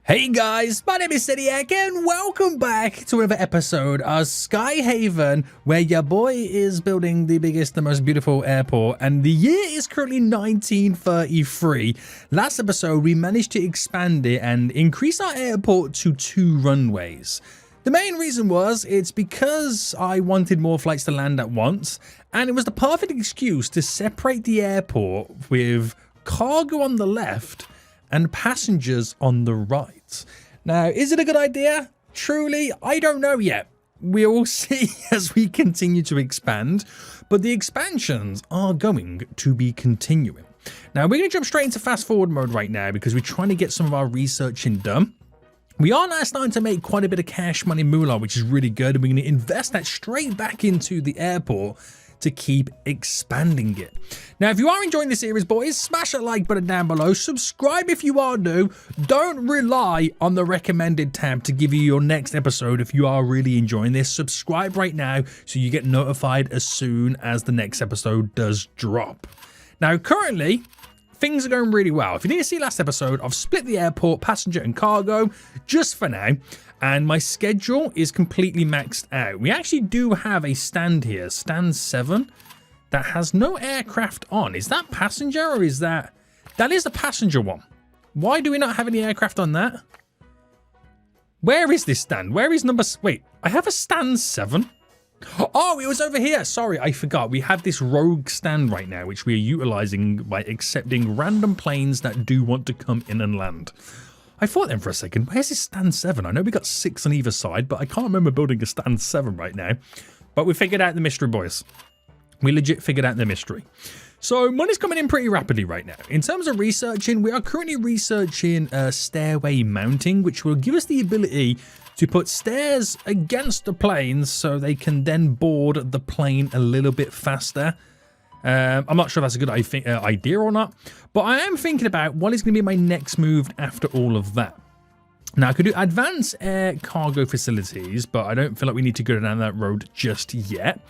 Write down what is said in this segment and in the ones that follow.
Hey guys, my name is Seniac and welcome back to another episode of Skyhaven, where your boy is building the biggest, the most beautiful airport, and the year is currently 1933. Last episode, we managed to expand it and increase our airport to 2 runways. The main reason was it's because I wanted more flights to land at once, and it was the perfect excuse to separate the airport with cargo on the left and passengers on the right. Now, is it a good idea? Truly, I don't know yet. We'll see as we continue to expand, but the expansions are going to be continuing. Now, we're going to jump straight into fast forward mode right now because we're trying to get some of our researching done. We are now starting to make quite a bit of cash money moolah, which is really good. And we're going to invest that straight back into the airport to keep expanding it. Now, if you are enjoying this series, boys, smash that like button down below. Subscribe if you are new. Don't rely on the recommended tab to give you your next episode if you are really enjoying this. Subscribe right now so you get notified as soon as the next episode does drop. Now, currently, things are going really well. If you didn't see last episode, I've split the airport, passenger and cargo, just for now. And my schedule is completely maxed out. We actually do have a stand here, stand 7, that has no aircraft on. Is that passenger or is that... That is the passenger one. Why do we not have any aircraft on that? Where is this stand? Where is number... Wait, I have a stand 7. Oh, it was over here. Sorry, I forgot. We have this rogue stand right now, which we are utilizing by accepting random planes that do want to come in and land. I thought then for a second, where's this stand 7? I know we got 6 on either side, but I can't remember building a stand 7 right now. But we figured out the mystery, boys. We legit figured out the mystery. So money's coming in pretty rapidly right now. In terms of researching, we are currently researching stairway mounting, which will give us the ability to put stairs against the planes so they can then board the plane a little bit faster. I'm not sure if that's a good idea or not, but I am thinking about what is going to be my next move after all of that. Now, I could do advanced air cargo facilities, but I don't feel like we need to go down that road just yet.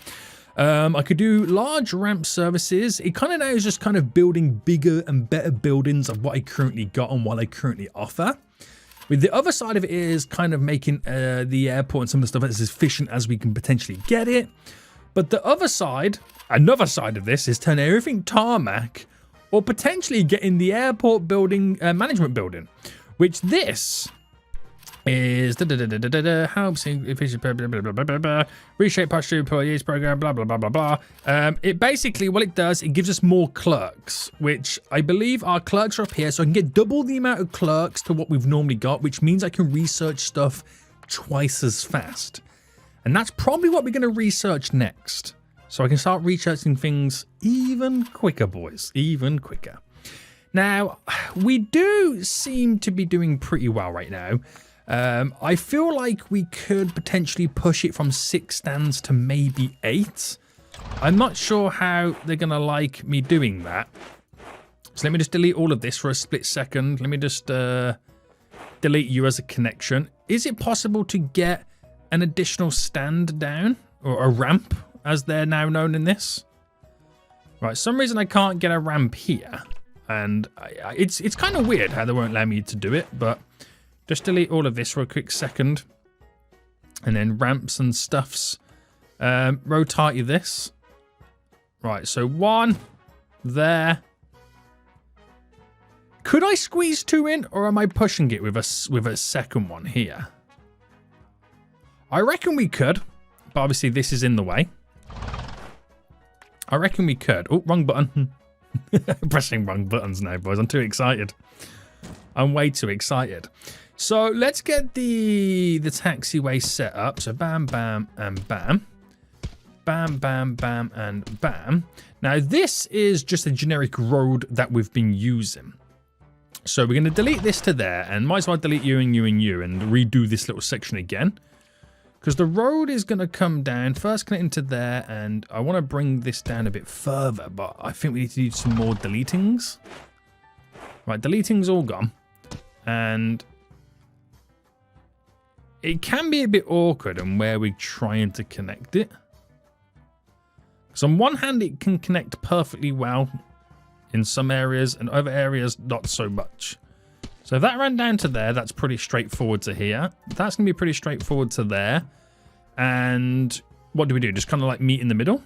I could do large ramp services. It kind of now is just kind of building bigger and better buildings of what I currently got and what I currently offer. With the other side of it is kind of making the airport and some of the stuff as efficient as we can potentially get it. But the other side, another side of this, is turning everything tarmac or potentially getting the airport building, management building, which this is helps efficient reshape posture employees program, blah blah blah blah blah. It basically, what it does, it gives us more clerks, which I believe our clerks are up here, so I can get double the amount of clerks to what we've normally got, which means I can research stuff twice as fast. And that's probably what we're going to research next. So I can start researching things even quicker, boys. Even quicker. Now, we do seem to be doing pretty well right now. I feel like we could potentially push it from 6 stands to maybe 8. I'm not sure how they're going to like me doing that. So let me just delete all of this for a split second. Let me just delete you as a connection. Is it possible to get an additional stand down, or a ramp as they're now known in this? Right, some reason I can't get a ramp here, and it's kind of weird how they won't allow me to do it, but just delete all of this for a quick second, and then ramps and stuffs. Rotate this. Right, so 1 there. Could I squeeze 2 in, or am I pushing it with a second one here? I reckon we could, but obviously this is in the way. I reckon we could. Oh, wrong button. Pressing wrong buttons now, boys. I'm too excited. I'm way too excited. So let's get the taxiway set up. So bam, bam, and bam. Bam, bam, bam, and bam. Now this is just a generic road that we've been using. So we're going to delete this to there, and might as well delete you and you and you and redo this little section again. Because the road is going to come down, first connect into there, and I want to bring this down a bit further, but I think we need to do some more deletings. Right, deleting's all gone. And it can be a bit awkward in where we're trying to connect it. So on one hand, it can connect perfectly well in some areas, and other areas, not so much. So if that ran down to there, that's pretty straightforward to here. That's going to be pretty straightforward to there. And what do we do? Just kind of like meet in the middle.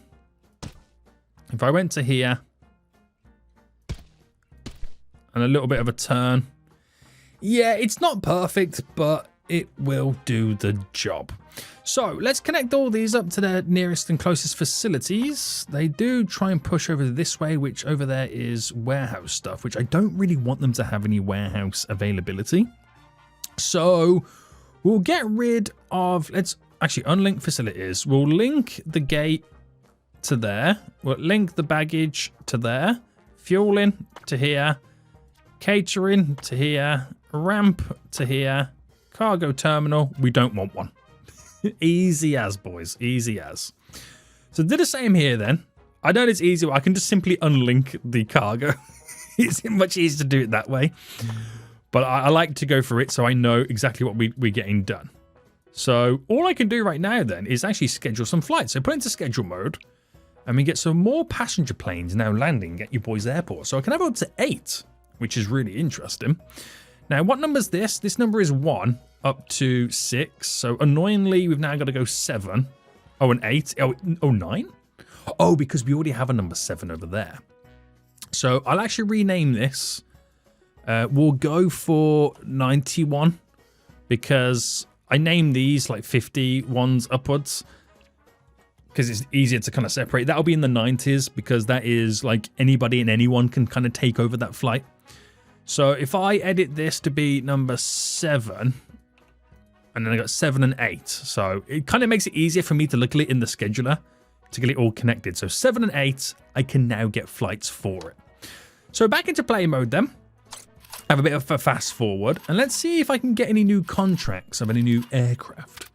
If I went to here and a little bit of a turn. Yeah, it's not perfect, but it will do the job. So let's connect all these up to their nearest and closest facilities. They do try and push over this way, which over there is warehouse stuff, which I don't really want them to have any warehouse availability. So we'll get rid of, let's actually unlink facilities. We'll link the gate to there. We'll link the baggage to there. Fueling to here. Catering to here. Ramp to here. Cargo terminal. We don't want one. Easy as, boys. Easy as. So do the same here then. I know it's easy. I can just simply unlink the cargo. It's much easier to do it that way. But I like to go for it so I know exactly what we're getting done. So all I can do right now then is actually schedule some flights. So put into schedule mode. And we get some more passenger planes now landing at your boys' airport. So I can have up to 8, which is really interesting. Now, what number is this? This number is 1 up to 6. So annoyingly, we've now got to go 7. Oh, and 8. Oh, 9? Oh, because we already have a number 7 over there. So I'll actually rename this. We'll go for 91 because I named these like 50 ones upwards because it's easier to kind of separate. That'll be in the 90s because that is like anybody and anyone can kind of take over that flight. So if I edit this to be number 7, and then I got 7 and 8. So it kind of makes it easier for me to look at it in the scheduler to get it all connected. So 7 and 8, I can now get flights for it. So back into play mode then. Have a bit of a fast forward. And let's see if I can get any new contracts of any new aircraft.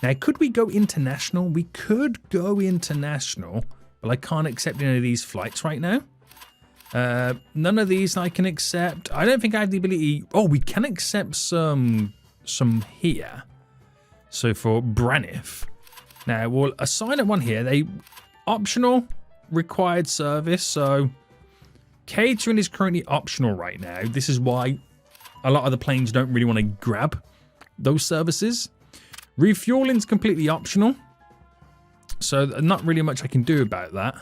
Now, could we go international? We could go international, but I can't accept any of these flights right now. None of these I can accept. I don't think I have the ability. Oh, we can accept some here. So for Braniff. Now we'll assign it one here. They optional required service. So catering is currently optional right now. This is why a lot of the planes don't really want to grab those services. Refueling is completely optional. So not really much I can do about that.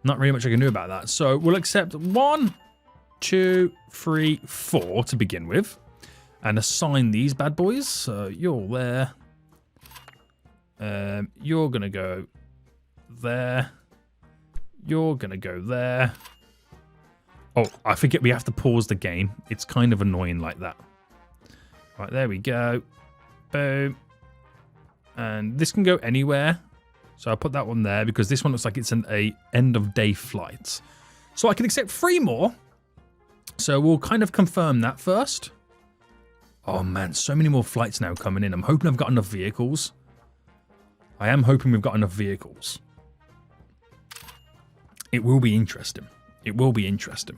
Not really much I can do about that. So we'll accept 1, 2, 3, 4 to begin with. And assign these bad boys. So you're there. You're going to go there. You're going to go there. Oh, I forget we have to pause the game. It's kind of annoying like that. Right, there we go. Boom. And this can go anywhere. So I'll put that one there because this one looks like it's an end of day flight. So I can accept 3 more. So we'll kind of confirm that first. Oh man, so many more flights now coming in. I'm hoping I've got enough vehicles. I am hoping we've got enough vehicles. It will be interesting. It will be interesting.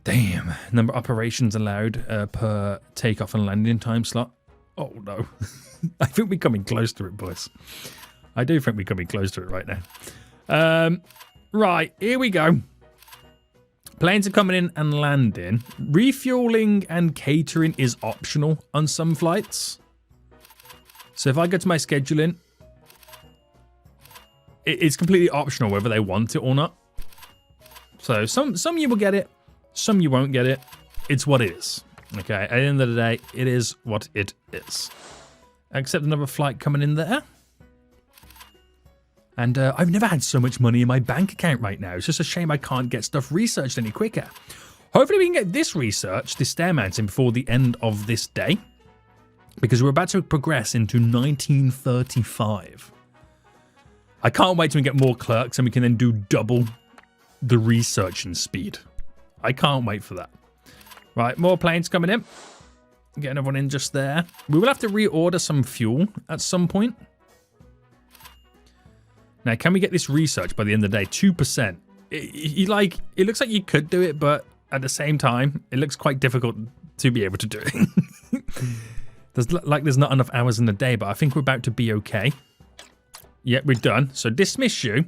Damn. Number of operations allowed per takeoff and landing time slot. Oh no. I think we're coming close to it, boys. I do think we're coming close to it right now. Right, here we go. Planes are coming in and landing. Refueling and catering is optional on some flights. So if I go to my scheduling, it's completely optional whether they want it or not. So some you will get it, some you won't get it. It's what it is. Okay, at the end of the day, it is what it is. Except another flight coming in there. And I've never had so much money in my bank account right now. It's just a shame I can't get stuff researched any quicker. Hopefully we can get this research, this stair mountain, before the end of this day. Because we're about to progress into 1935. I can't wait till we get more clerks and we can then do double the researching speed. I can't wait for that. Right, more planes coming in. Getting everyone in just there. We will have to reorder some fuel at some point. Now, can we get this research by the end of the day? 2%. It looks like you could do it, but at the same time, it looks quite difficult to be able to do it. There's not enough hours in the day, but I think we're about to be okay. Yeah, we're done. So dismiss you.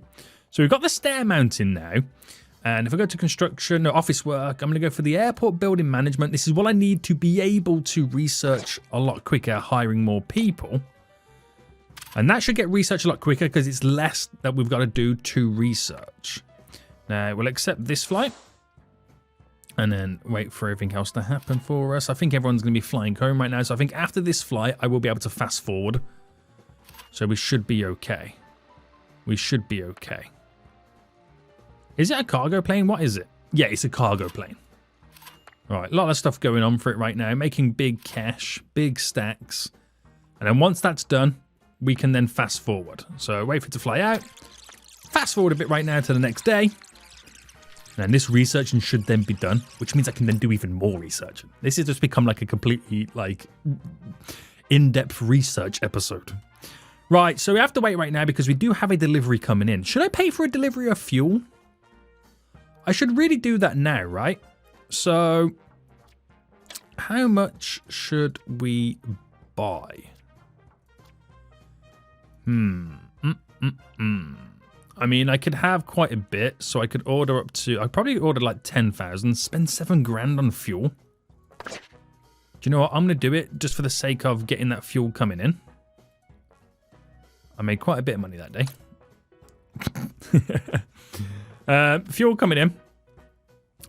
So we've got the stair mountain now. And if I go to construction or office work, I'm going to go for the airport building management. This is what I need to be able to research a lot quicker, hiring more people. And that should get research a lot quicker because it's less that we've got to do to research. Now, we'll accept this flight. And then wait for everything else to happen for us. I think everyone's going to be flying home right now. So I think after this flight, I will be able to fast forward. So we should be okay. We should be okay. Is it a cargo plane? What is it? Yeah, it's a cargo plane. All right, a lot of stuff going on for it right now. Making big cash, big stacks. And then once that's done, we can then fast forward. So wait for it to fly out. Fast forward a bit right now to the next day. And this researching should then be done, which means I can then do even more research. This has just become like a completely like in-depth research episode. Right, so we have to wait right now because we do have a delivery coming in. Should I pay for a delivery of fuel? I should really do that now, right? So how much should we buy? I mean, I could have quite a bit, so I could order up to... I'd probably order like 10,000, spend 7 grand on fuel. Do you know what? I'm going to do it just for the sake of getting that fuel coming in. I made quite a bit of money that day. Fuel coming in.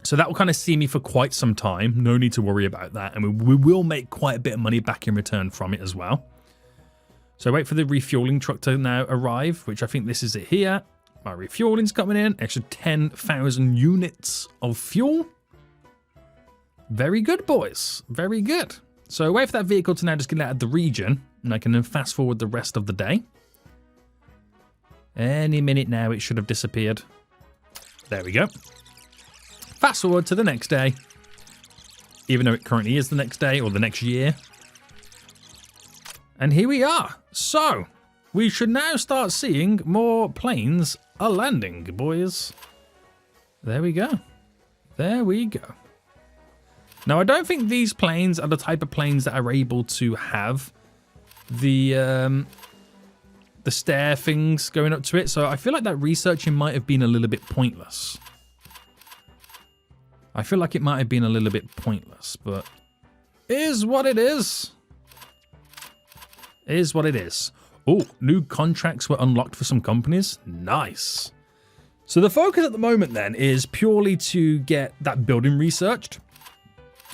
So that will kind of see me for quite some time. No need to worry about that. And we will make quite a bit of money back in return from it as well. So wait for the refueling truck to now arrive, which I think this is it here. My refueling's coming in. Extra 10,000 units of fuel. Very good, boys. Very good. So wait for that vehicle to now just get out of the region. And I can then fast forward the rest of the day. Any minute now, it should have disappeared. There we go. Fast forward to the next day. Even though it currently is the next day or the next year. And here we are. So, we should now start seeing more planes a-landing, boys. There we go. There we go. Now, I don't think these planes are the type of planes that are able to have the stair things going up to it. So, I feel like that researching might have been a little bit pointless. I feel like it might have been a little bit pointless, but is what it is. Is what it is. Oh, new contracts were unlocked for some companies. Nice. So the focus at the moment then is purely to get that building researched.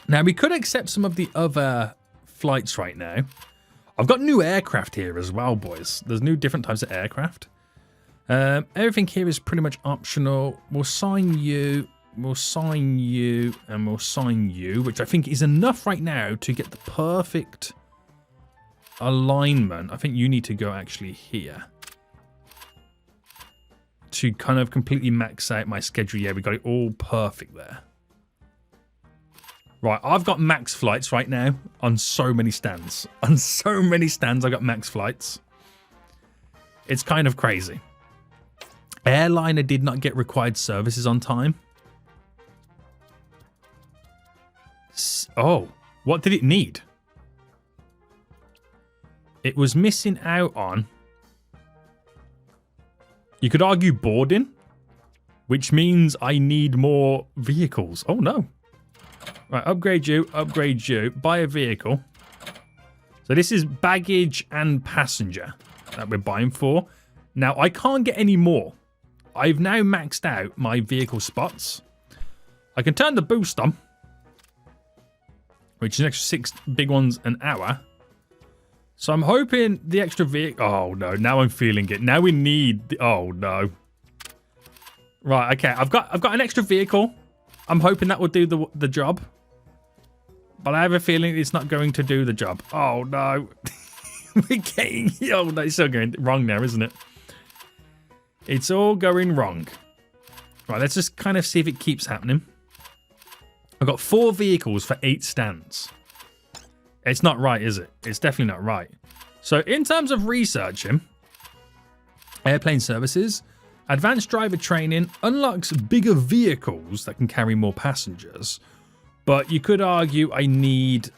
Now we could accept some of the other flights right now. I've got new aircraft here as well, boys. There's new different types of aircraft. Everything here is pretty much optional. We'll sign you. We'll sign you. And we'll sign you, which I think is enough right now to get the perfect alignment. I think you need to go actually here to kind of completely max out my schedule. Yeah, we got it all perfect there. Right, I've got max flights right now on so many stands. On so many stands, I got max flights. It's kind of crazy. Airliner did not get required services on time. Oh, what did it need? It was missing out on... You could argue boarding, which means I need more vehicles. Oh, no. Right, upgrade you, buy a vehicle. So this is baggage and passenger that we're buying for. Now, I can't get any more. I've now maxed out my vehicle spots. I can turn the boost on, which is an extra 6 big ones an hour. So I'm hoping the extra vehicle... Oh, no. Now I'm feeling it. Now we need... Oh, no. Right, okay. I've got an extra vehicle. I'm hoping that will do the job. But I have a feeling it's not going to do the job. Oh, no. We're getting... Oh, no. It's still going wrong now, isn't it? It's all going wrong. Right, let's just kind of see if it keeps happening. I've got 4 vehicles for 8 stands. It's not right, is it? It's definitely not right. So in terms of researching, airplane services, advanced driver training unlocks bigger vehicles that can carry more passengers. But you could argue I need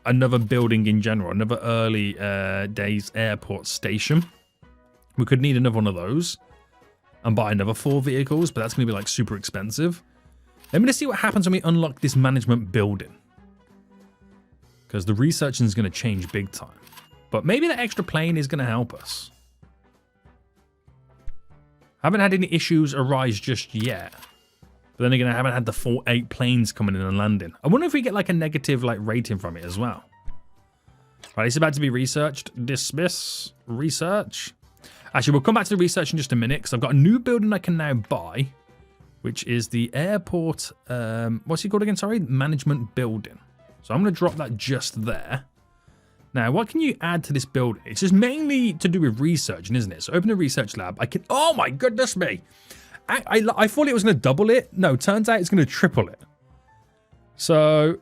another building in general, another early days airport station. We could need another one of those. and buy another 4 vehicles, but that's going to be like super expensive. Let me just see what happens when we unlock this management building. Because the researching is going to change big time. But maybe that extra plane is going to help us. Haven't had any issues arise just yet. But then again, I haven't had the 8 planes coming in and landing. I wonder if we get like a negative like rating from it as well. Right, it's about to be researched. Dismiss. Research. Actually, we'll come back to the research in just a minute because I've got a new building I can now buy, which is the airport. What's it called again? Sorry, management building. So I'm going to drop that just there. Now, what can you add to this building? It's just mainly to do with research, isn't it? So open a research lab. I can. Oh my goodness me! I thought it was going to double it. No, turns out it's going to triple it. So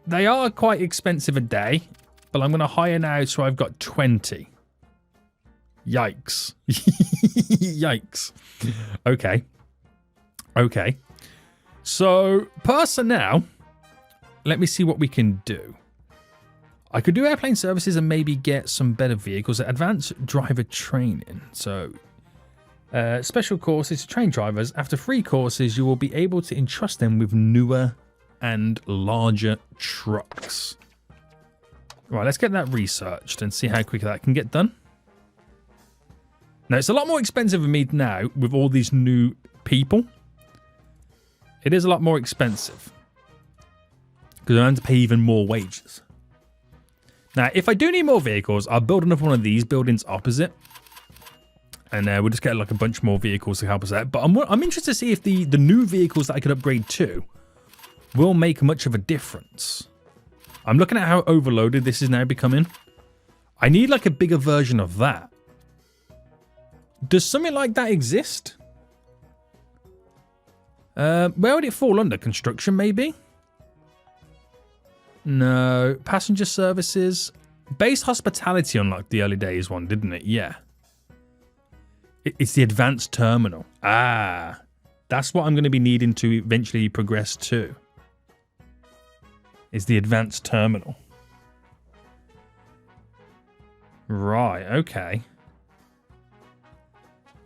they are quite expensive a day, but I'm going to hire now. So I've got 20. Yikes! Yikes! Okay. Okay. So personnel. Let me see what we can do. I could do airplane services and maybe get some better vehicles. Advanced driver training. So, special courses to train drivers. After 3 courses, you will be able to entrust them with newer and larger trucks. Right, let's get that researched and see how quickly that can get done. Now, it's a lot more expensive for me now with all these new people. It is a lot more expensive. Because I have to pay even more wages. Now, if I do need more vehicles, I'll build another one of these buildings opposite. And we'll just get like a bunch more vehicles to help us out. But I'm interested to see if the new vehicles that I could upgrade to will make much of a difference. I'm looking at how overloaded this is now becoming. I need like a bigger version of that. Does something like that exist? Where would it fall under? Construction, maybe? No. Passenger services. Base hospitality unlocked the early days one, didn't it? Yeah. It's the advanced terminal. Ah. That's what I'm going to be needing to eventually progress to. Is the advanced terminal. Right. Okay.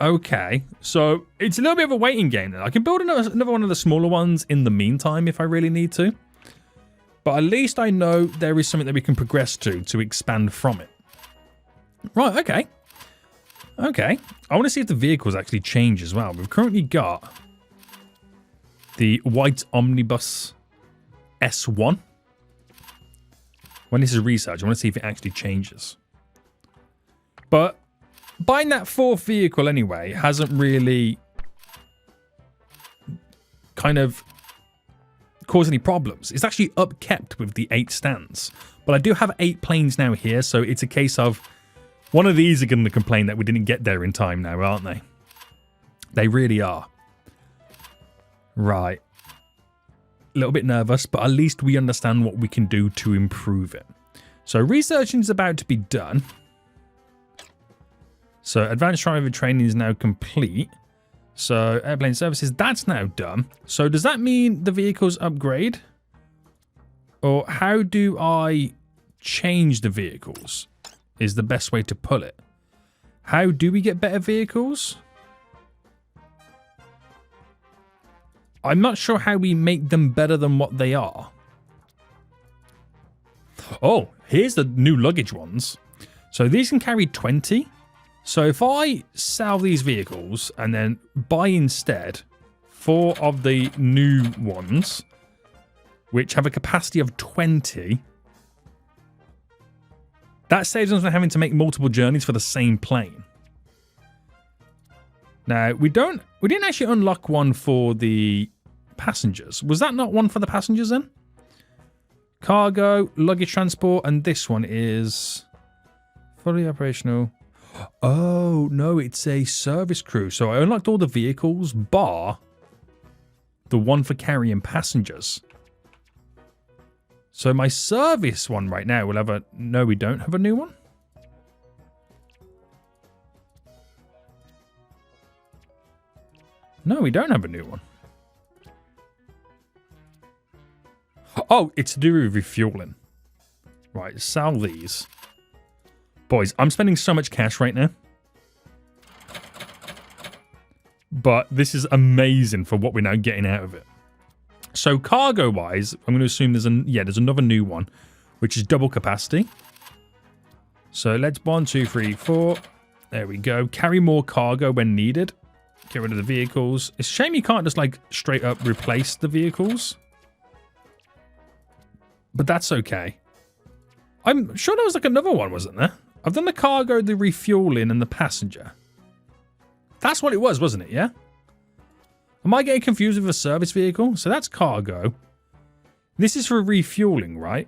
Okay. So it's a little bit of a waiting game then. I can build another one of the smaller ones in the meantime if I really need to. But at least I know there is something that we can progress to expand from it. Right, okay. Okay. I want to see if the vehicles actually change as well. We've currently got the white omnibus S1. When this is research, I want to see if it actually changes. But buying that 4th vehicle anyway hasn't really kind of cause any problems. It's actually upkept with the 8 stands. But I do have 8 planes now here, so it's a case of one of these are going to complain that we didn't get there in time now, aren't they? They really are. Right. A little bit nervous, but at least we understand what we can do to improve it. So researching is about to be done. So advanced driver training is now complete. So airplane services, that's now done. So does that mean the vehicles upgrade? Or how do I change the vehicles? Is the best way to pull it. How do we get better vehicles? I'm not sure how we make them better than what they are. Oh, here's the new luggage ones. So these can carry 20. So if I sell these vehicles and then buy instead 4 of the new ones, which have a capacity of 20, that saves us from having to make multiple journeys for the same plane. Now, we didn't actually unlock one for the passengers. Was that not one for the passengers then? Cargo, luggage transport, and this one is fully operational. Oh, no, it's a service crew. So I unlocked all the vehicles, bar the one for carrying passengers. So my service one right now will have a... No, we don't have a new one. No, we don't have a new one. Oh, it's to do with refueling. Right, sell these. Boys, I'm spending so much cash right now. But this is amazing for what we're now getting out of it. So cargo-wise, I'm going to assume there's another new one, which is double capacity. So let's 1, 2, 3, 4. There we go. Carry more cargo when needed. Get rid of the vehicles. It's a shame you can't just like straight up replace the vehicles. But that's okay. I'm sure there was like another one, wasn't there? I've done the cargo, the refueling, and the passenger. That's what it was, wasn't it? Yeah? Am I getting confused with a service vehicle? So that's cargo. This is for refueling, right?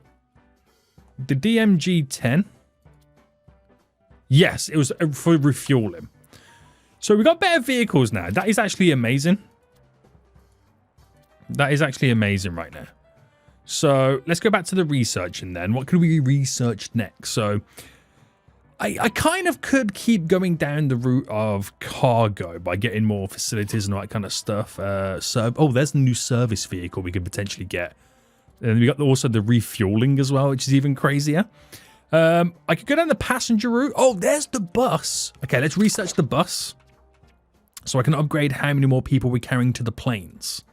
The DMG-10. Yes, it was for refueling. So we got better vehicles now. That is actually amazing. That is actually amazing right now. So let's go back to the researching then. What could we research next? So I kind of could keep going down the route of cargo by getting more facilities and all that kind of stuff. Oh, there's the new service vehicle we could potentially get. And we got also the refueling as well, which is even crazier. I could go down the passenger route. Oh, there's the bus. Okay, let's research the bus. So I can upgrade how many more people we're carrying to the planes.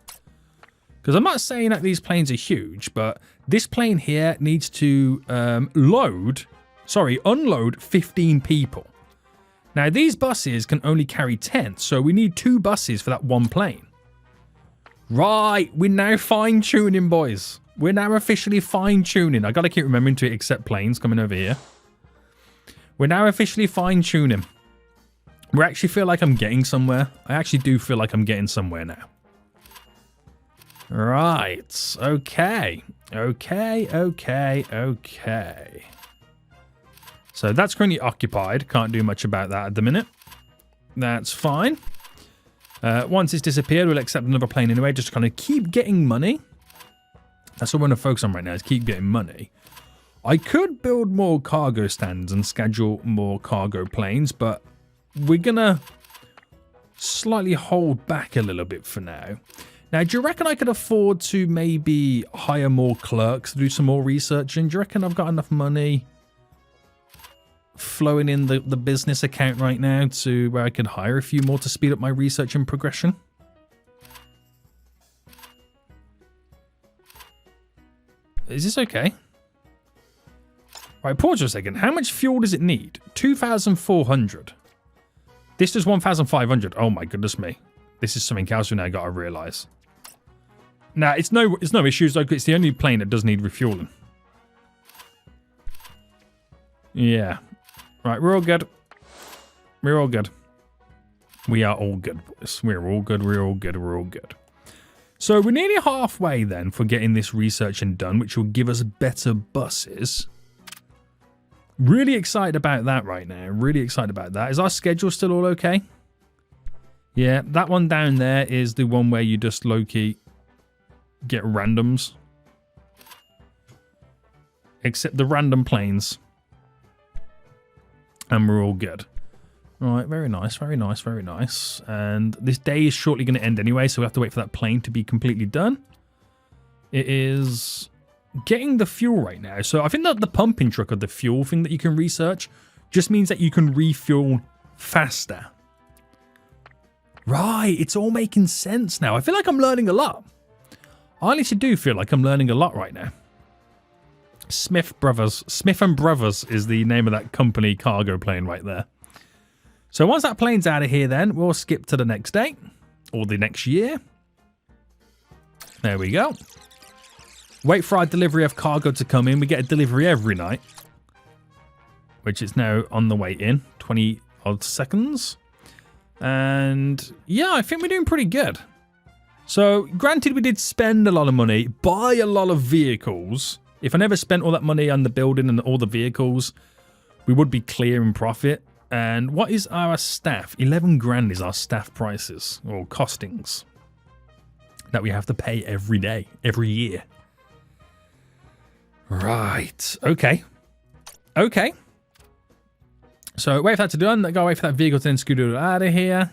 Because I'm not saying that these planes are huge, but this plane here needs to unload 15 people. Now, these buses can only carry 10, so we need 2 buses for that one plane. Right, we're now fine-tuning, boys. We're now officially fine-tuning. I got to keep remembering to accept planes coming over here. We're now officially fine-tuning. We actually feel like I'm getting somewhere. I actually do feel like I'm getting somewhere now. Right. Okay. Okay. So that's currently occupied. Can't do much about that at the minute. That's fine. Once it's disappeared, we'll accept another plane anyway. Just to kind of keep getting money. That's what we're going to focus on right now, is keep getting money. I could build more cargo stands and schedule more cargo planes, but we're going to slightly hold back a little bit for now. Now, do you reckon I could afford to maybe hire more clerks to do some more researching? Do you reckon I've got enough money flowing in the business account right now to where I could hire a few more to speed up my research and progression? Is this okay? Right, pause for a second. How much fuel does it need? 2,400. This does 1,500. Oh my goodness me. This is something else we now got to realise. Now, it's no issues though. It's the only plane that does need refueling. Yeah. Right, we're all good. We're all good. We are all good, boys. We're all good. We're all good. We're all good. So we're nearly halfway then for getting this researching done, which will give us better buses. Really excited about that right now. Really excited about that. Is our schedule still all okay? Yeah, that one down there is the one where you just low-key get randoms. Except the random planes. And we're all good. All right, very nice, very nice, very nice. And this day is shortly going to end anyway, so we have to wait for that plane to be completely done. It is getting the fuel right now. So I think that the pumping truck or the fuel thing that you can research just means that you can refuel faster. Right, it's all making sense now. I feel like I'm learning a lot. I honestly do feel like I'm learning a lot right now. Smith and Brothers is the name of that company cargo plane right there. So once that plane's out of here then, we'll skip to the next day. Or the next year. There we go. Wait for our delivery of cargo to come in. We get a delivery every night. Which is now on the way in. 20 odd seconds. And yeah, I think we're doing pretty good. So granted we did spend a lot of money, buy a lot of vehicles. If I never spent all that money on the building and all the vehicles, we would be clear in profit. And what is our staff? 11 grand is our staff prices or costings that we have to pay every day, every year. Right. Okay. Okay. So wait for that to be done. Go wait for that vehicle to then scooter out of here.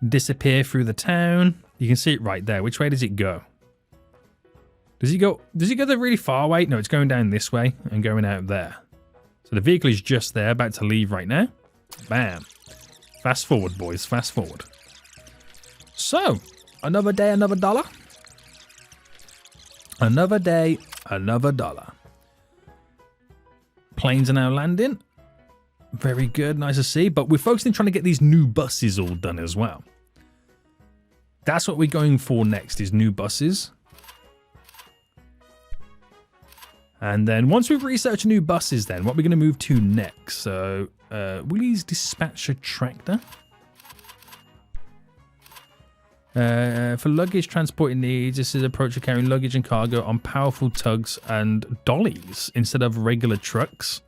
Disappear through the town. You can see it right there. Which way does it go? Does he go the really far way? No, it's going down this way and going out there. So the vehicle is just there, about to leave right now. Bam. Fast forward, boys. Fast forward. So, another day, another dollar. Another day, another dollar. Planes are now landing. Very good, nice to see. But we're focusing on trying to get these new buses all done as well. That's what we're going for next, is new buses. And then once we've researched new buses, then what we're going to move to next. So, Willie's Dispatcher Tractor. For luggage transporting needs, this is approach to carrying luggage and cargo on powerful tugs and dollies instead of regular trucks.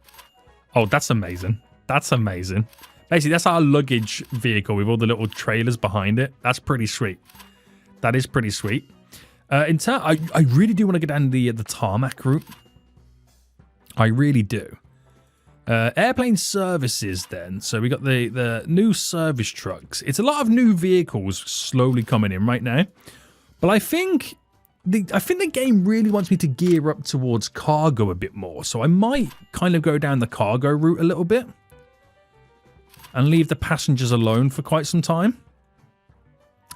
Oh, that's amazing. That's amazing. Basically, that's our luggage vehicle with all the little trailers behind it. That's pretty sweet. That is pretty sweet. I really do want to go down the tarmac route. I really do. Airplane services then. So we got the new service trucks. It's a lot of new vehicles slowly coming in right now. But I think the game really wants me to gear up towards cargo a bit more. So I might kind of go down the cargo route a little bit. And leave the passengers alone for quite some time.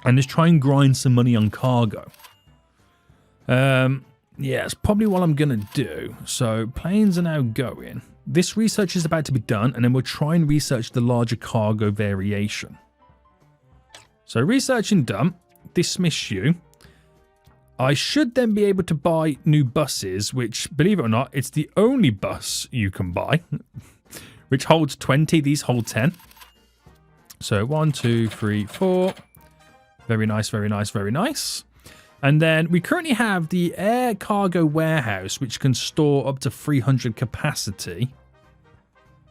And just try and grind some money on cargo. Yeah, it's probably what I'm going to do. So planes are now going. This research is about to be done. And then we'll try and research the larger cargo variation. So researching done. Dismiss you. I should then be able to buy new buses. Which, believe it or not, it's the only bus you can buy. Which holds 20. These hold 10. So 1, 2, 3, 4. Very nice, very nice, very nice. And then we currently have the air cargo warehouse, which can store up to 300 capacity.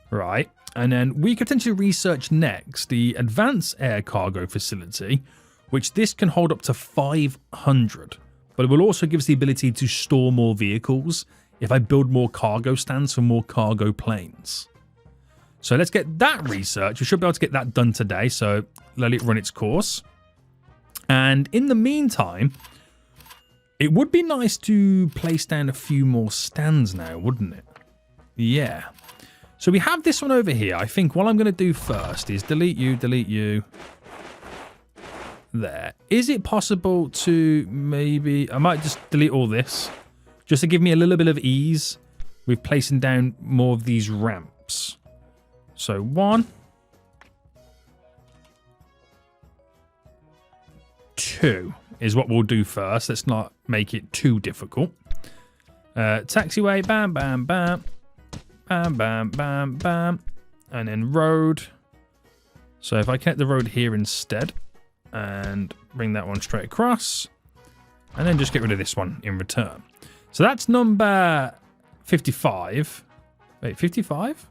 Right. And then we could potentially research next the advanced air cargo facility, which this can hold up to 500. But it will also give us the ability to store more vehicles if I build more cargo stands for more cargo planes. So let's get that research. We should be able to get that done today. So let it run its course. And in the meantime, it would be nice to place down a few more stands now, wouldn't it? Yeah. So we have this one over here. I think what I'm going to do first is delete you. There. Is it possible to maybe... I might just delete all this. Just to give me a little bit of ease with placing down more of these ramps. So 1, 2 is what we'll do first. Let's not make it too difficult. Taxiway, bam, bam, bam. Bam, bam, bam, bam. And then road. So if I connect the road here instead. And bring that one straight across. And then just get rid of this one in return. So that's number 55. Wait, 55?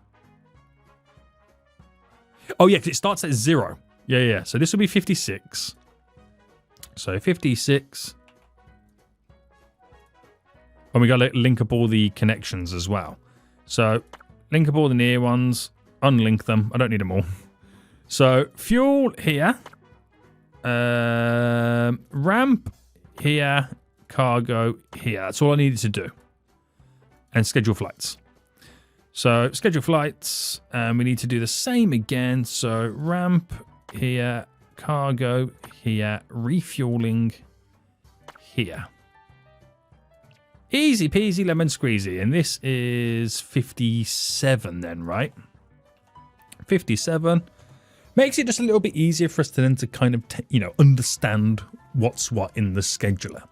Oh, yeah, because it starts at 0. Yeah. So this will be 56. So 56. And we got to link up all the connections as well. So link up all the near ones. Unlink them. I don't need them all. So fuel here. Ramp here. Cargo here. That's all I needed to do. And schedule flights. So schedule flights, and we need to do the same again. So ramp here, cargo here, refueling here. Easy peasy lemon squeezy. And this is 57 then, right? 57. Makes it just a little bit easier for us to then to kind of, understand what's what in the scheduler.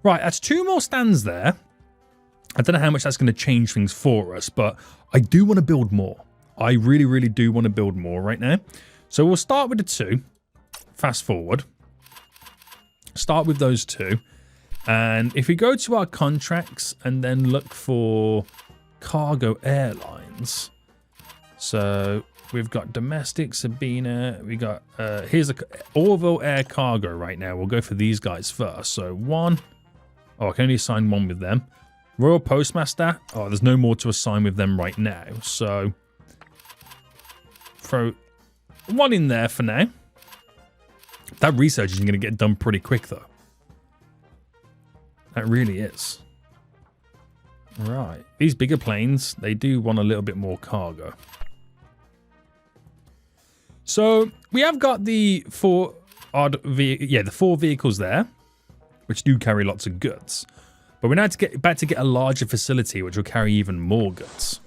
Right, that's 2 more stands there. I don't know how much that's going to change things for us, but I do want to build more. I really, really do want to build more right now. So we'll start with the 2. Fast forward. Start with those 2. And if we go to our contracts and then look for cargo airlines. So we've got domestic, Sabina. We got, here's Orville Air Cargo right now. We'll go for these guys first. So 1. Oh, I can only assign 1 with them. Royal Postmaster. Oh, there's no more to assign with them right now. So throw 1 in there for now. That research is going to get done pretty quick, though. That really is. Right. These bigger planes, they do want a little bit more cargo. So we have got the 4 the 4 vehicles there, which do carry lots of goods. But we're now about to get a larger facility, which will carry even more goods.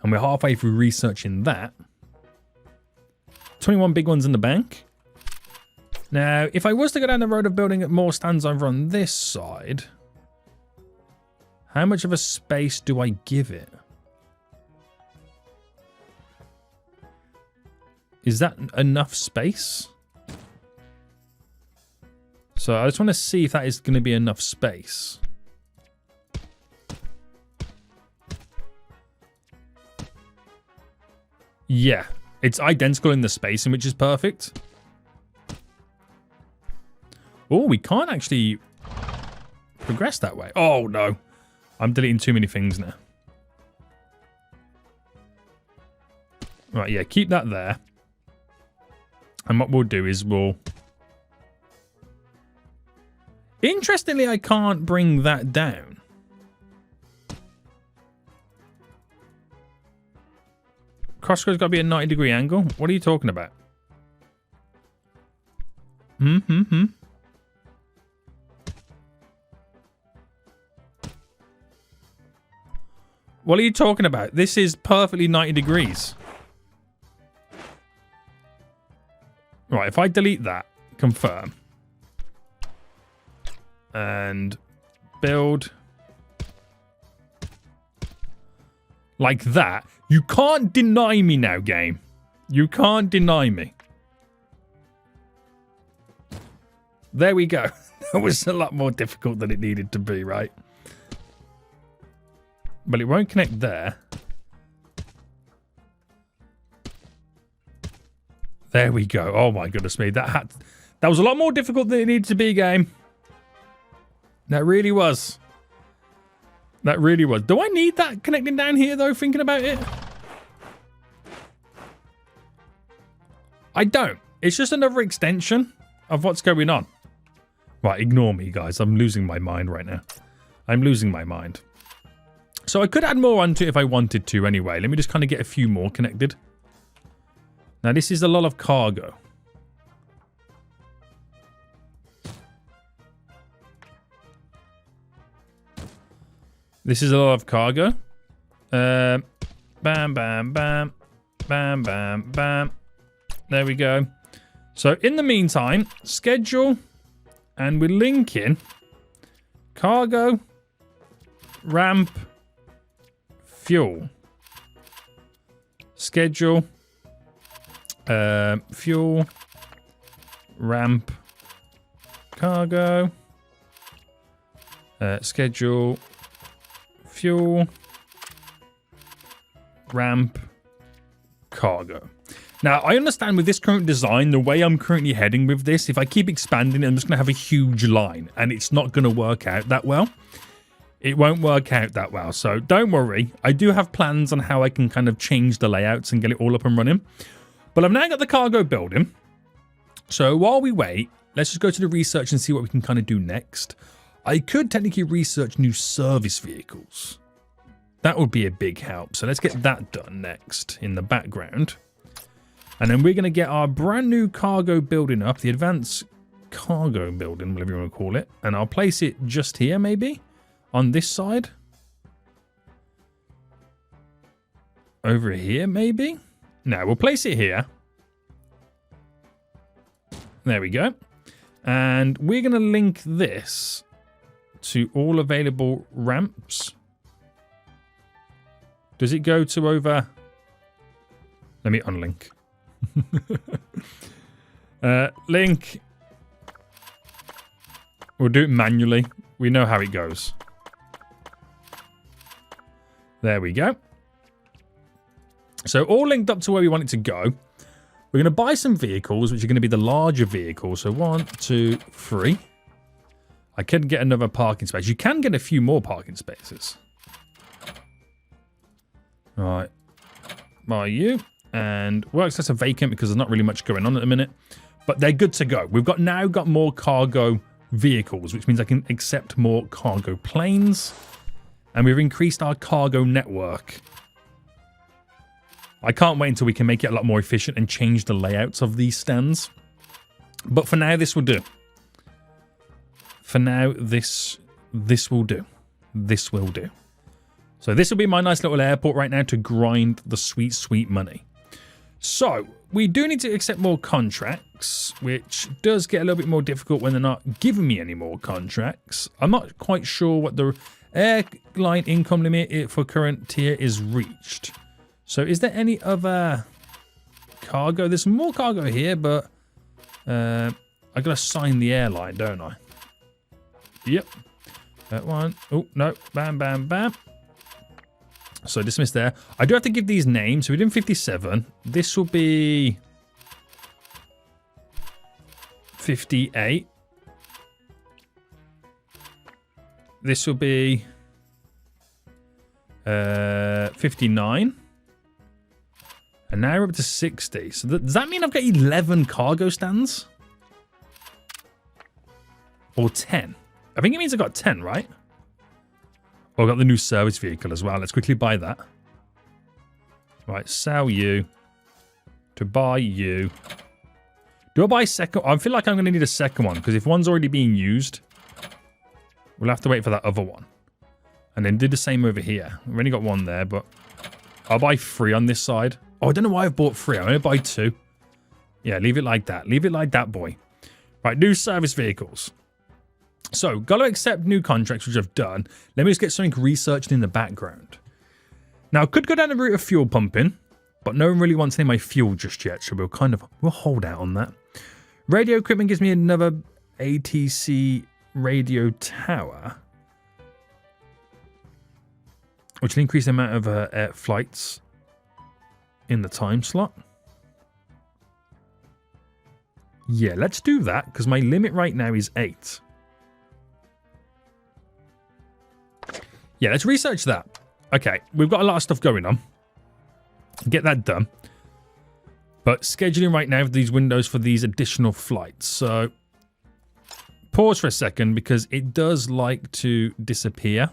And we're halfway through researching that. 21 big ones in the bank. Now, if I was to go down the road of building more stands over on this side, how much of a space do I give it? Is that enough space? So I just want to see if that is going to be enough space. Yeah, it's identical in the spacing, which is perfect. Oh, we can't actually progress that way. Oh, no. I'm deleting too many things now. Right, yeah, keep that there. And what we'll do is we'll... Interestingly, I can't bring that down. Crossroads got to be a 90-degree angle? What are you talking about? What are you talking about? This is perfectly 90 degrees. Right, if I delete that, confirm. And build. Like that. You can't deny me now, game. You can't deny me. There we go. That was a lot more difficult than it needed to be, right? But it won't connect there. There we go. Oh my goodness me. That was a lot more difficult than it needed to be, game. That really was. That really was. Do I need that connecting down here, though, thinking about it? I don't. It's just another extension of what's going on. Right, ignore me, guys. I'm losing my mind right now. I'm losing my mind. So I could add more onto it if I wanted to anyway. Let me just kind of get a few more connected. Now, this is a lot of cargo. This is a lot of cargo. Bam, bam, bam. Bam, bam, bam. There we go. So, in the meantime, schedule. And we're linking cargo, ramp, fuel. Schedule. Fuel. Ramp. Cargo. Schedule. Fuel, ramp, cargo. Now, I understand with this current design, the way I'm currently heading with this, if I keep expanding it, I'm just going to have a huge line, and it's not going to work out that well. It won't work out that well, so don't worry. I do have plans on how I can kind of change the layouts and get it all up and running. But I've now got the cargo building. So while we wait, let's just go to the research and see what we can kind of do next. I could technically research new service vehicles. That would be a big help. So let's get that done next in the background. And then we're going to get our brand new cargo building up, the advanced cargo building, whatever you want to call it. And I'll place it just here, maybe, on this side. Over here, maybe. No, we'll place it here. There we go. And we're going to link this to all available ramps. Does it go to over... Let me unlink. Link. We'll do it manually. We know how it goes. There we go. So all linked up to where we want it to go. We're going to buy some vehicles, which are going to be the larger vehicles. So 1, 2, 3. I can get another parking space. You can get a few more parking spaces. Right. Buy you. And works as a vacant because there's not really much going on at the minute. But they're good to go. We've now got more cargo vehicles, which means I can accept more cargo planes. And we've increased our cargo network. I can't wait until we can make it a lot more efficient and change the layouts of these stands. But for now, this will do. For now, this will do. This will do. So this will be my nice little airport right now to grind the sweet, sweet money. So we do need to accept more contracts, which does get a little bit more difficult when they're not giving me any more contracts. I'm not quite sure what the airline income limit for current tier is reached. So is there any other cargo? There's more cargo here, but I got to sign the airline, don't I? Yep. That one. Oh, no. Bam, bam, bam. So dismiss there. I do have to give these names. So we're doing 57. This will be 58. This will be 59. And now we're up to 60. So does that mean I've got 11 cargo stands? Or 10? I think it means I got 10, right? Oh, I got the new service vehicle as well. Let's quickly buy that. Right, sell you. To buy you. Do I buy second? I feel like I'm going to need a second one, because if one's already being used, we'll have to wait for that other one. And then do the same over here. We've only got one there, but I'll buy 3 on this side. Oh, I don't know why I've bought 3. I'm going to buy 2. Yeah, leave it like that. Leave it like that, boy. Right, new service vehicles. So, got to accept new contracts, which I've done. Let me just get something researched in the background. Now, I could go down the route of fuel pumping, but no one really wants any of my fuel just yet, so we'll hold out on that. Radio equipment gives me another ATC radio tower, which will increase the amount of flights in the time slot. Yeah, let's do that, because my limit right now is 8. Yeah, let's research that. Okay, we've got a lot of stuff going on. Get that done. But scheduling right now these windows for these additional flights. So, pause for a second because it does like to disappear.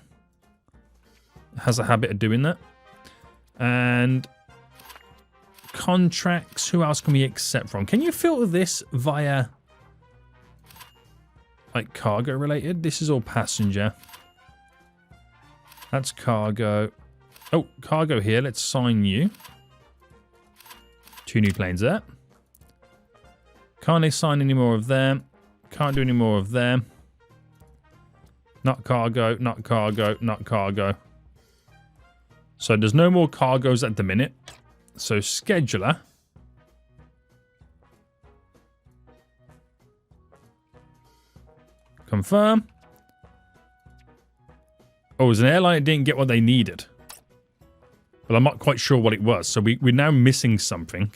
It has a habit of doing that. And contracts, who else can we accept from? Can you filter this via like cargo related? This is all passenger. That's cargo. Oh, cargo here. Let's sign you. 2 new planes there. Can't assign any more of them. Can't do any more of them. Not cargo, not cargo, not cargo. So there's no more cargoes at the minute. So scheduler. Confirm. Oh, it was an airline that didn't get what they needed. But I'm not quite sure what it was. So we're now missing something.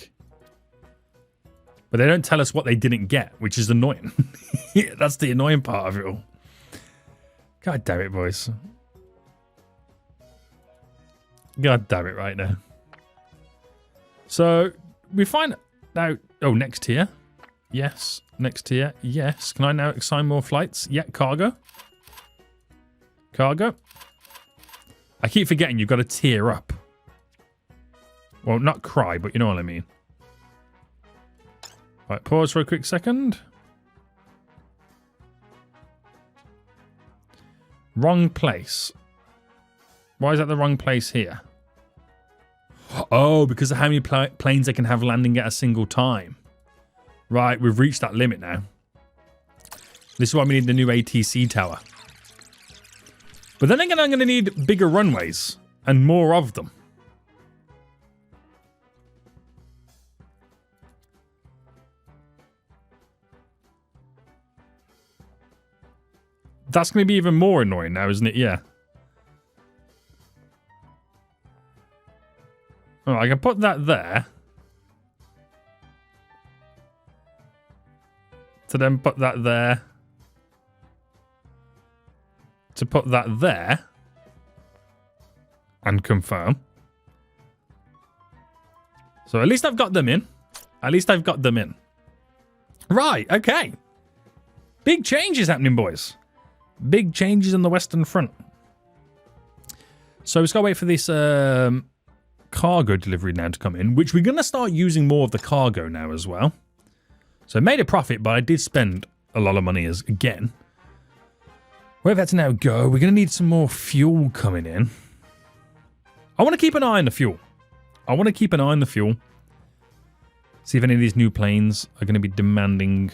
But they don't tell us what they didn't get, which is annoying. That's the annoying part of it all. God damn it, boys. God damn it right now. So we find out... Oh, next tier. Yes. Next tier. Yes. Can I now assign more flights? Yeah, cargo. Cargo. I keep forgetting you've got to tier up. Well, not cry, but you know what I mean. Right, pause for a quick second. Wrong place. Why is that the wrong place here? Oh, because of how many planes they can have landing at a single time. Right, we've reached that limit now. This is why we need the new ATC tower. But then again, I'm going to need bigger runways and more of them. That's going to be even more annoying now, isn't it? Yeah. Oh, I can put that there. To then put that there. To put that there. And confirm. So at least I've got them in. At least I've got them in. Right, okay. Big changes happening, boys. Big changes on the Western Front. So we've got to wait for this cargo delivery now to come in, which we're going to start using more of the cargo now as well. So I made a profit, but I did spend a lot of money again. Where that's now go, we're going to need some more fuel coming in. I want to keep an eye on the fuel. See if any of these new planes are going to be demanding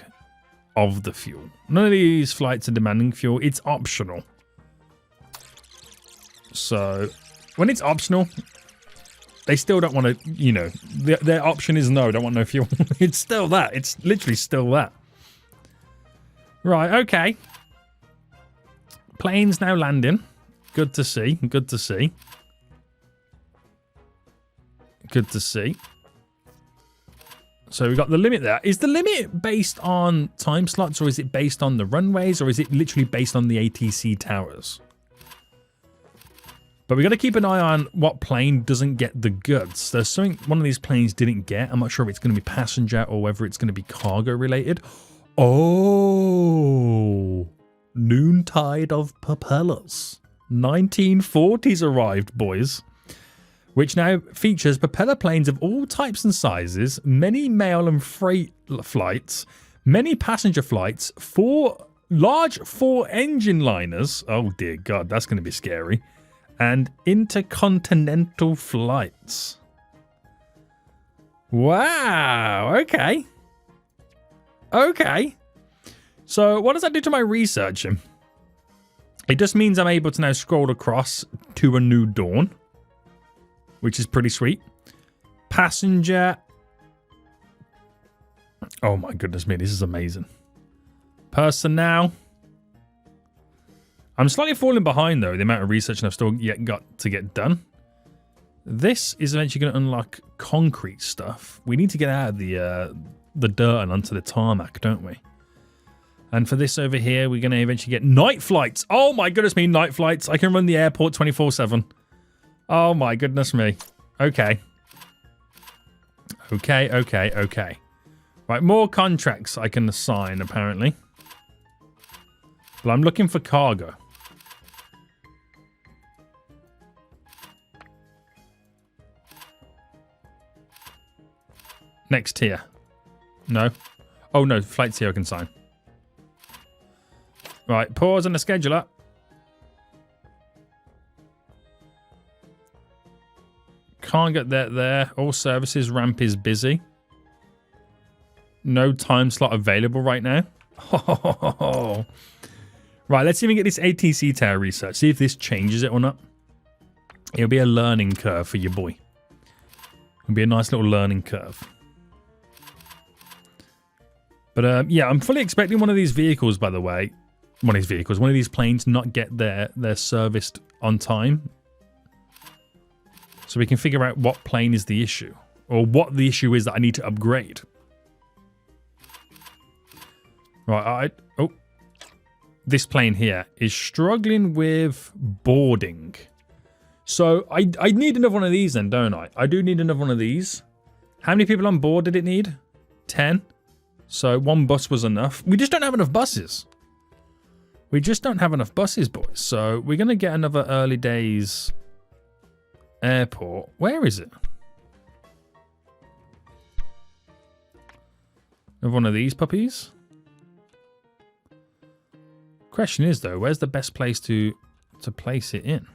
of the fuel. None of these flights are demanding fuel. It's optional. So when it's optional, they still don't want to, you know, their option is no, don't want no fuel. It's still that. It's literally still that. Right, okay. Planes now landing. Good to see. Good to see. Good to see. So we've got the limit there. Is the limit based on time slots, or is it based on the runways, or is it literally based on the ATC towers? But we got to keep an eye on what plane doesn't get the goods. There's something one of these planes didn't get. I'm not sure if it's going to be passenger or whether it's going to be cargo related. Oh, noontide of propellers. 1940s arrived, boys. Which now features propeller planes of all types and sizes, many mail and freight flights, many passenger flights, 4 large 4-engine liners. Oh dear God, that's going to be scary. And intercontinental flights. Wow, okay. Okay. So what does that do to my researching? It just means I'm able to now scroll across to a new dawn, which is pretty sweet. Passenger. Oh my goodness me, this is amazing. Personnel. I'm slightly falling behind though, the amount of research I've still yet got to get done. This is eventually going to unlock concrete stuff. We need to get out of the dirt and onto the tarmac, don't we? And for this over here, we're going to eventually get night flights. Oh my goodness me, night flights. I can run the airport 24/7. Oh my goodness me. Okay. Okay. Right, more contracts I can assign apparently. But I'm looking for cargo. Next tier. No. Oh no, flights here I can sign. Right, pause on the scheduler. Can't get that there. All services ramp is busy. No time slot available right now. Right, let's even get this ATC tower research. See if this changes it or not. It'll be a learning curve for your boy. It'll be a nice little learning curve. But yeah, I'm fully expecting one of these vehicles, by the way. One of these planes not get their serviced on time. So we can figure out what plane is the issue. Or what the issue is that I need to upgrade. Right, oh. This plane here is struggling with boarding. So I need another one of these then, don't I? I do need another one of these. How many people on board did it need? 10. So 1 bus was enough. We just don't have enough buses. We just don't have enough buses, boys. So we're going to get another early days airport. Where is it? Another one of these puppies. Question is though, where's the best place to place it in?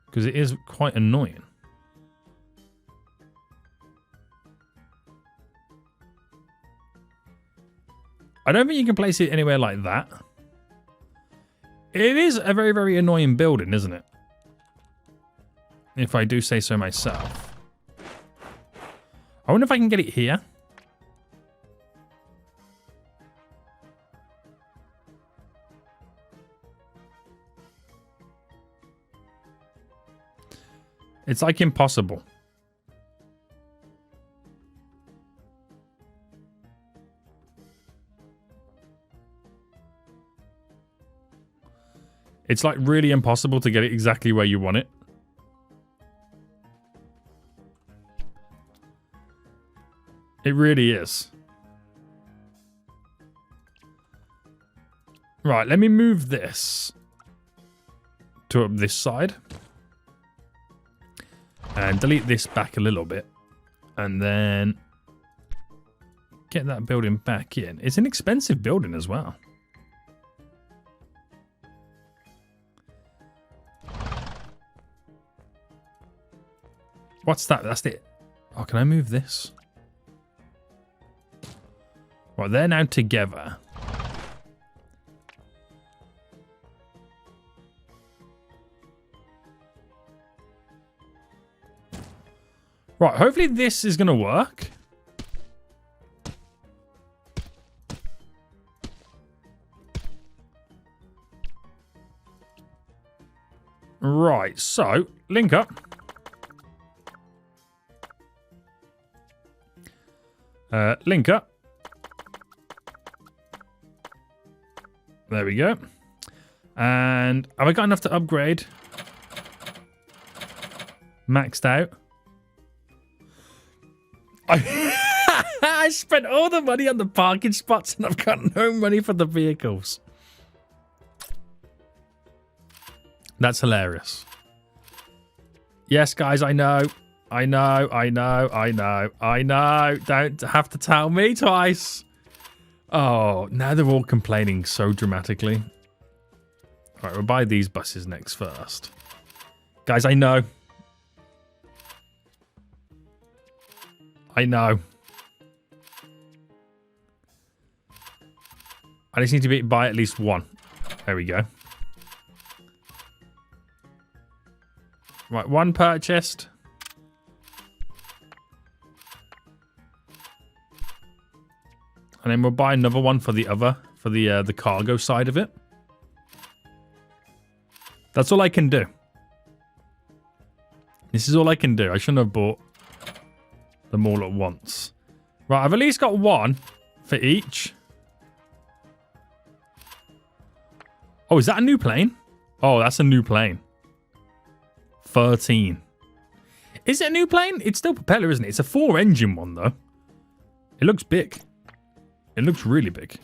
Because it is quite annoying. I don't think you can place it anywhere like that. It is a very, very annoying building, isn't it? If I do say so myself. I wonder if I can get it here. It's like impossible. It's like really impossible to get it exactly where you want it. It really is. Right, let me move this. to up this side. And delete this back a little bit. And then get that building back in. It's an expensive building as well. What's that? That's it. Oh, can I move this? Right, they're now together. Right, hopefully this is going to work. Right, so, link up. Link up. There we go. And have I got enough to upgrade? Maxed out. I spent all the money on the parking spots and I've got no money for the vehicles. That's hilarious. Yes, guys, I know. I know. Don't have to tell me twice. Oh, now they're all complaining so dramatically. All right, we'll buy these buses next first. Guys, I know. I know. I just need to buy at least one. There we go. Right, one purchased. And then we'll buy another one for the cargo side of it. That's all I can do. This is all I can do. I shouldn't have bought them all at once. Right, I've at least got one for each. Oh, is that a new plane? Oh, that's a new plane. 13. Is it a new plane? It's still propeller, isn't it? It's a 4-engine one, though. It looks big. It looks really big.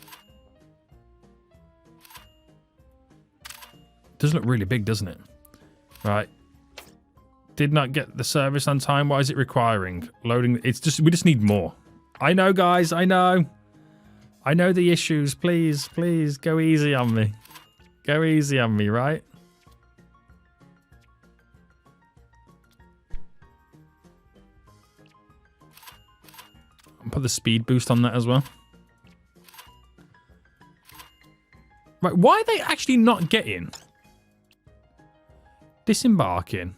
It does look really big, doesn't it? Right. Did not get the service on time. What is it requiring? Loading. It's just, we just need more. I know, guys. I know. I know the issues. Please, please go easy on me. Go easy on me, right? I'll put the speed boost on that as well. Right, why are they actually not getting? Disembarking.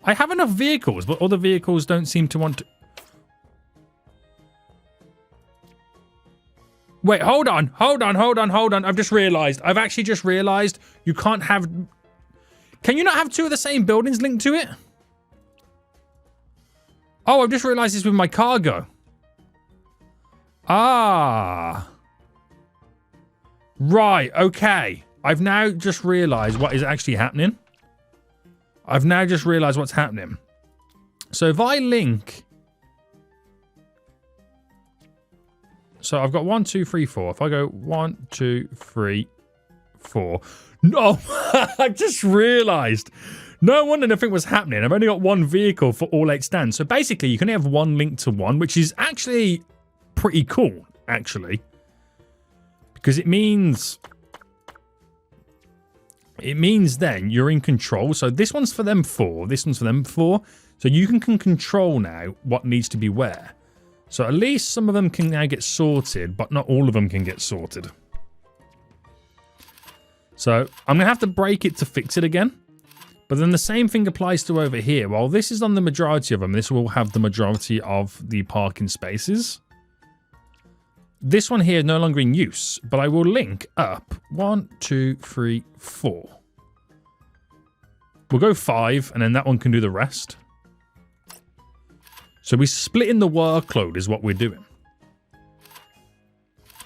I have enough vehicles, but other vehicles don't seem to want to... Wait, hold on. I've actually just realized you can't have... Can you not have two of the same buildings linked to it? Oh, I've just realized this with my cargo. Ah. Right, okay. I've now just realized what is actually happening. I've now just realized what's happening. So if I link... So I've got 1, 2, 3, 4. If I go 1, 2, 3, 4. No, I just realized. No wonder nothing was happening. I've only got one vehicle for all 8 stands. So basically, you can only have one link to one, which is actually pretty cool, actually. Because it means then you're in control. So this one's for them 4. This one's for them 4. So you can control now what needs to be where. So at least some of them can now get sorted, but not all of them can get sorted. So I'm going to have to break it to fix it again. But then the same thing applies to over here. While this is on the majority of them, this will have the majority of the parking spaces. This one here is no longer in use, but I will link up 1, 2, 3, 4. We'll go 5, and then that one can do the rest. So we're splitting the workload is what we're doing.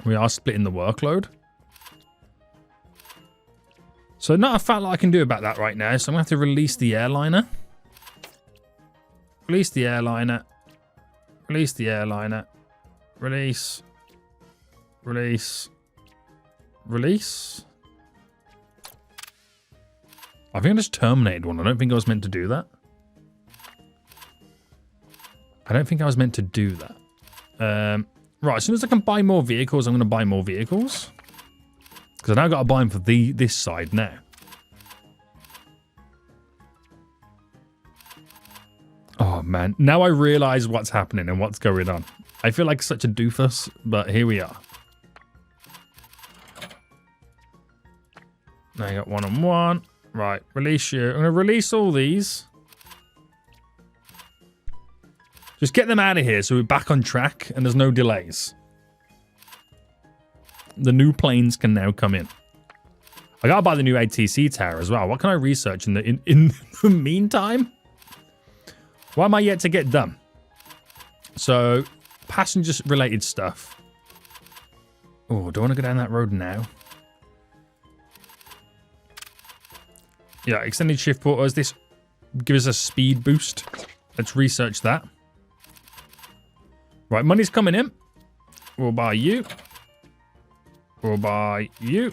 We are splitting the workload. So not a fat lot I can do about that right now. So I'm going to have to release the airliner. Release the airliner. Release the airliner. Release. Release. Release. I think I just terminated one. I don't think I was meant to do that. I don't think I was meant to do that. Right, as soon as I can buy more vehicles, I'm going to buy more vehicles. Because I now got to buy them for this side now. Oh, man. Now I realise what's happening and what's going on. I feel like such a doofus, but here we are. Now I got 1 on 1. Right, release you. I'm going to release all these. Just get them out of here so we're back on track and there's no delays. The new planes can now come in. I gotta buy the new ATC tower as well. What can I research in the meantime? What am I yet to get done? So, passengers related stuff. Oh, do I want to go down that road now? Yeah, extended shift porters. This gives us a speed boost. Let's research that. Right, money's coming in. We'll buy you. We'll buy you.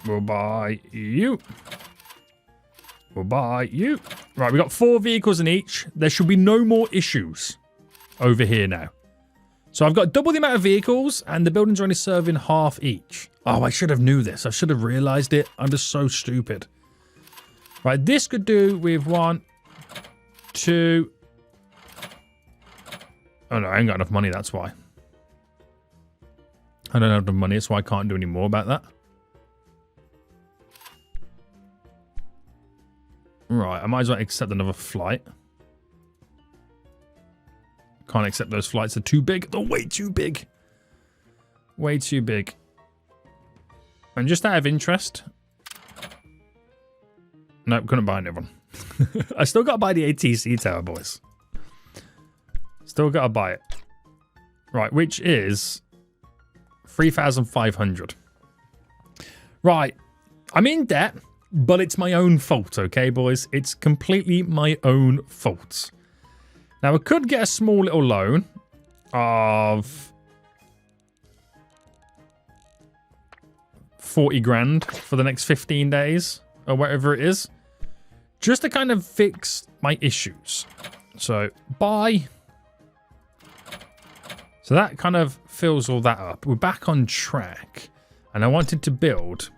We'll buy you. We'll buy you. Right, we got 4 vehicles in each. There should be no more issues over here now. So I've got double the amount of vehicles and the buildings are only serving half each. Oh, I should have knew this. I should have realized it. I'm just so stupid. Right, this could do with 1, 2... Oh no, I ain't got enough money, that's why. I don't have enough money, that's why I can't do any more about that. Right, I might as well accept another flight. Can't accept those flights, they're too big. They're way too big. Way too big. And just out of interest... Nope, couldn't buy another one. I still got to buy the ATC tower, boys. Still got to buy it. Right, which is 3,500. Right, I'm in debt, but it's my own fault, okay, boys? It's completely my own fault. Now, I could get a small little loan of 40 grand for the next 15 days or whatever it is, just to kind of fix my issues. So, buy... So that kind of fills all that up. We're back on track. And I wanted to build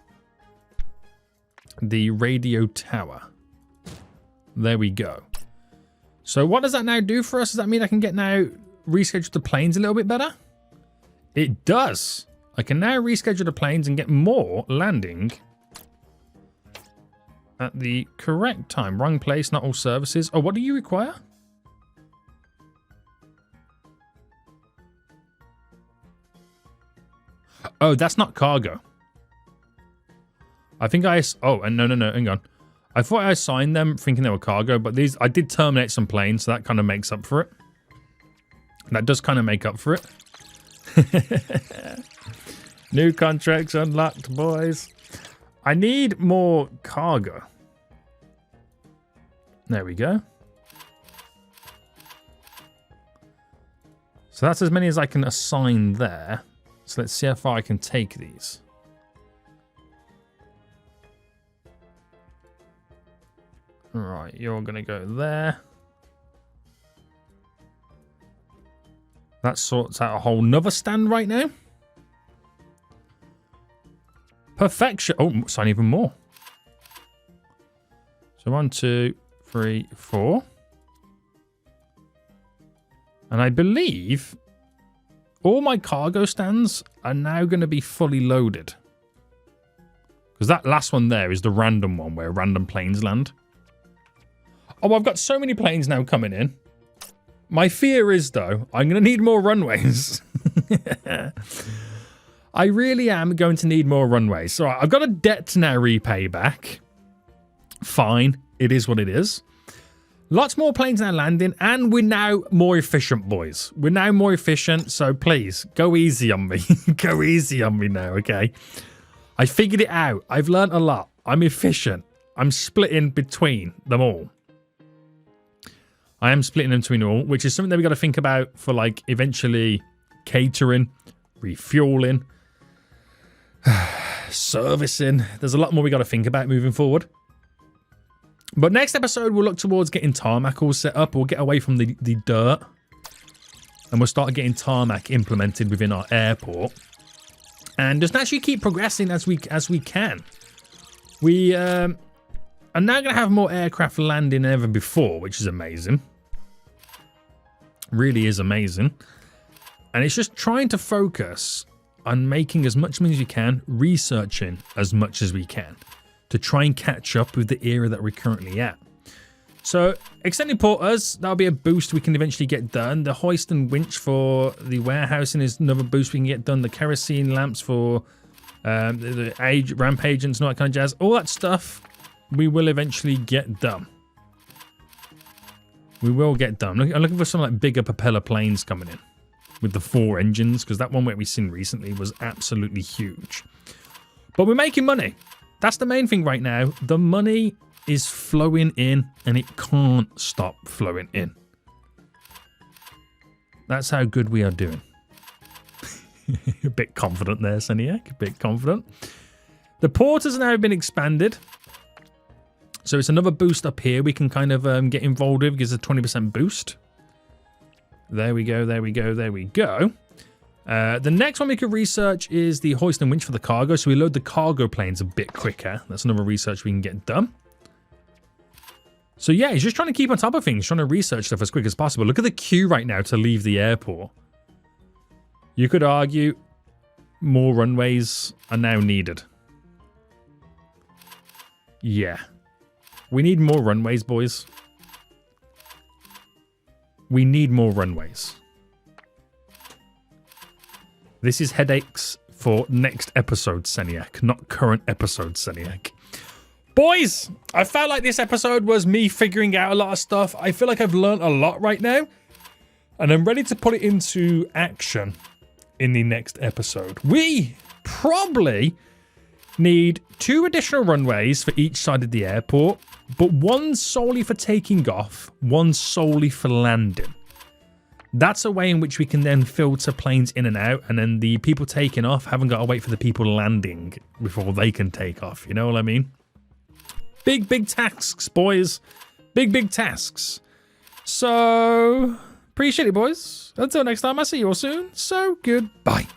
the radio tower. There we go. So what does that now do for us? Does that mean I can get now reschedule the planes a little bit better? It does. I can now reschedule the planes and get more landing at the correct time. Wrong place, not all services. Oh, what do you require? Oh, that's not cargo. I think I... Oh, and no, hang on. I thought I assigned them thinking they were cargo, but these... I did terminate some planes, so that kind of makes up for it. That does kind of make up for it. New contracts unlocked, boys. I need more cargo. There we go. So that's as many as I can assign there. So let's see how far I can take these. Right, you're going to go there. That sorts out a whole nother stand right now. Perfection. Oh, sign even more. So 1, 2, 3, 4. And I believe all my cargo stands are now going to be fully loaded. Because that last one there is the random one where random planes land. Oh, I've got so many planes now coming in. My fear is, though, I'm going to need more runways. I really am going to need more runways. So I've got a debt to now repay back. Fine. It is what it is. Lots more planes now landing, and we're now more efficient, boys. We're now more efficient, so please, go easy on me. Go easy on me now, okay? I figured it out. I've learned a lot. I'm efficient. I'm splitting between them all. I am splitting them between all, which is something that we got to think about for, like, eventually catering refueling, servicing. There's a lot more we got to think about moving forward. But next episode, we'll look towards getting tarmac all set up. We'll get away from the dirt. And we'll start getting tarmac implemented within our airport. And just actually keep progressing as we can. We are now going to have more aircraft landing than ever before, which is amazing. Really is amazing. And it's just trying to focus on making as much money as we can, researching as much as we can to try and catch up with the era that we're currently at. So, extended porters, that'll be a boost we can eventually get done. The hoist and winch for the warehousing is another boost we can get done. The kerosene lamps for the ramp agents and all that kind of jazz. All that stuff we will eventually get done. We will get done. I'm looking for some like bigger propeller planes coming in with the 4 engines, because that one that we've seen recently was absolutely huge. But we're making money. That's the main thing right now. The money is flowing in, and it can't stop flowing in. That's how good we are doing. A bit confident there, Seniac. A bit confident. The port has now been expanded. So it's another boost up here we can kind of get involved with. Gives a 20% boost. There we go, there we go, there we go. The next one we could research is the hoist and winch for the cargo. So we load the cargo planes a bit quicker. That's another research we can get done. So yeah, he's just trying to keep on top of things, trying to research stuff as quick as possible. Look at the queue right now to leave the airport. You could argue more runways are now needed. Yeah. We need more runways, boys. We need more runways. This is headaches for next episode, Seniac, not current episode, Seniac. Boys, I felt like this episode was me figuring out a lot of stuff. I feel like I've learned a lot right now. And I'm ready to put it into action in the next episode. We probably need 2 additional runways for each side of the airport, but 1 solely for taking off, 1 solely for landing. That's a way in which we can then filter planes in and out, and then the people taking off haven't got to wait for the people landing before they can take off. You know what I mean? Big, big tasks, boys. Big, big tasks. So, appreciate it, boys. Until next time, I'll see you all soon. So, goodbye.